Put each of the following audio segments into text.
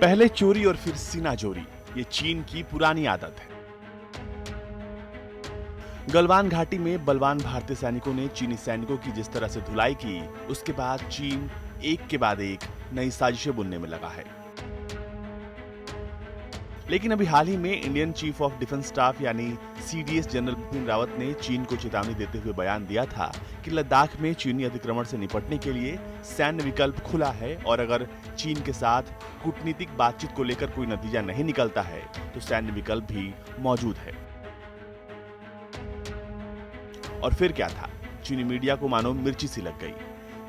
पहले चोरी और फिर सीना जोरी, ये चीन की पुरानी आदत है। गलवान घाटी में बलवान भारतीय सैनिकों ने चीनी सैनिकों की जिस तरह से धुलाई की, उसके बाद चीन एक के बाद एक नई साजिशें बुनने में लगा है। लेकिन अभी हाल ही में Indian chief of defence staff यानी सीडीएस जनरल बिपिन रावत ने चीन को चेतावनी देते हुए बयान दिया था कि लद्दाख में चीनी अतिक्रमण से निपटने के लिए सैन्य विकल्प खुला है और अगर चीन के साथ कूटनीतिक बातचीत को लेकर कोई नतीजा नहीं निकलता है तो सैन्य विकल्प भी मौजूद है। और फिर क्या था, चीनी मीडिया को मानो मिर्ची सी लग गई।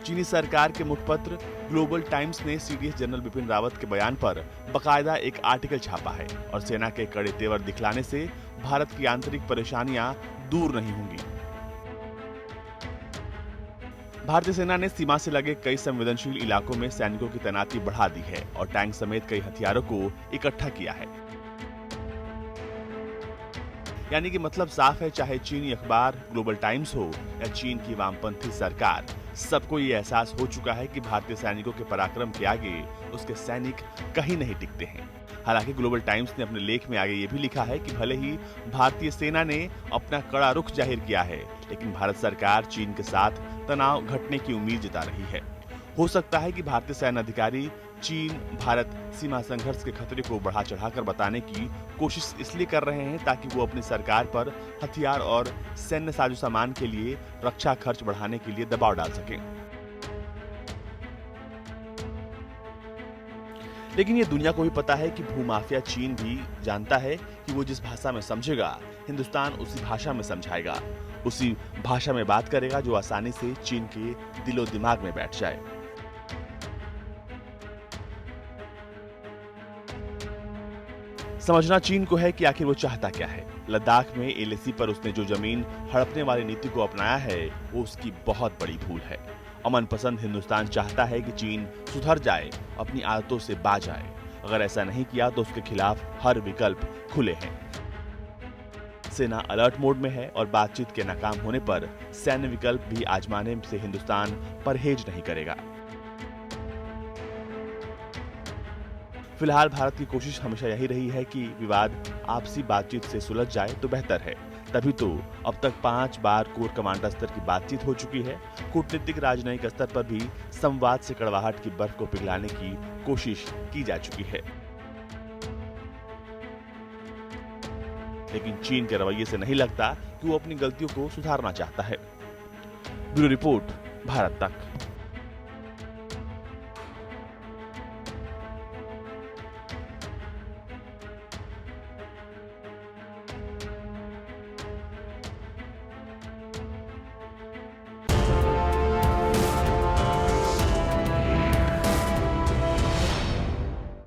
चीनी सरकार के मुखपत्र ग्लोबल टाइम्स ने सीडीएस जनरल बिपिन रावत के बयान पर बकायदा एक आर्टिकल छापा है और सेना के कड़े तेवर दिखलाने से भारत की आंतरिक परेशानियां दूर नहीं होंगी। भारतीय सेना ने सीमा से लगे कई संवेदनशील इलाकों में सैनिकों की तैनाती बढ़ा दी है और टैंक समेत कई हथियारों को इकट्ठा किया है। यानी कि मतलब साफ है, चाहे चीनी अखबार ग्लोबल टाइम्स हो या चीन की वामपंथी सरकार, सबको ये एहसास हो चुका है कि भारतीय सैनिकों के पराक्रम के आगे उसके सैनिक कहीं नहीं टिकते हैं। हालांकि ग्लोबल टाइम्स ने अपने लेख में आगे ये भी लिखा है कि भले ही भारतीय सेना ने अपना कड़ा रुख जाहिर किया है, लेकिन भारत सरकार चीन के साथ तनाव घटने की उम्मीद जता रही है। हो सकता है कि भारतीय सैन्य अधिकारी चीन भारत सीमा संघर्ष के खतरे को बढ़ा चढ़ाकर बताने की कोशिश इसलिए कर रहे हैं ताकि वो अपनी सरकार पर हथियार और सैन्य साजो सामान के लिए रक्षा खर्च बढ़ाने के लिए दबाव डाल सकें। लेकिन ये दुनिया को भी पता है कि भूमाफिया चीन भी जानता है कि वो जिस भाषा में समझेगा, हिंदुस्तान उसी भाषा में समझाएगा, उसी भाषा में बात करेगा जो आसानी से चीन के दिलो दिमाग में बैठ जाए। समझना चीन को है कि आखिर वो चाहता क्या है। लद्दाख में एलएसी पर उसने जो जमीन हड़पने वाली नीति को अपनाया है, वो उसकी बहुत बड़ी भूल है। अमन पसंद हिंदुस्तान चाहता है कि चीन सुधर जाए, अपनी आदतों से बाज आए। अगर ऐसा नहीं किया तो उसके खिलाफ हर विकल्प खुले हैं। सेना अलर्ट मोड में है और बातचीत के नाकाम होने पर सैन्य विकल्प भी आजमाने से हिंदुस्तान परहेज नहीं करेगा। फिलहाल भारत की कोशिश हमेशा यही रही है कि विवाद आपसी बातचीत से सुलझ जाए तो बेहतर है। तभी तो अब तक 5 बार कोर कमांडर स्तर की बातचीत हो चुकी है। कूटनीतिक राजनयिक स्तर पर भी संवाद से कड़वाहट की बर्फ को पिघलाने की कोशिश की जा चुकी है। लेकिन चीन के रवैये से नहीं लगता कि वो अपनी गलतियों को सुधारना चाहता है। ब्यूरो रिपोर्ट, भारत तक।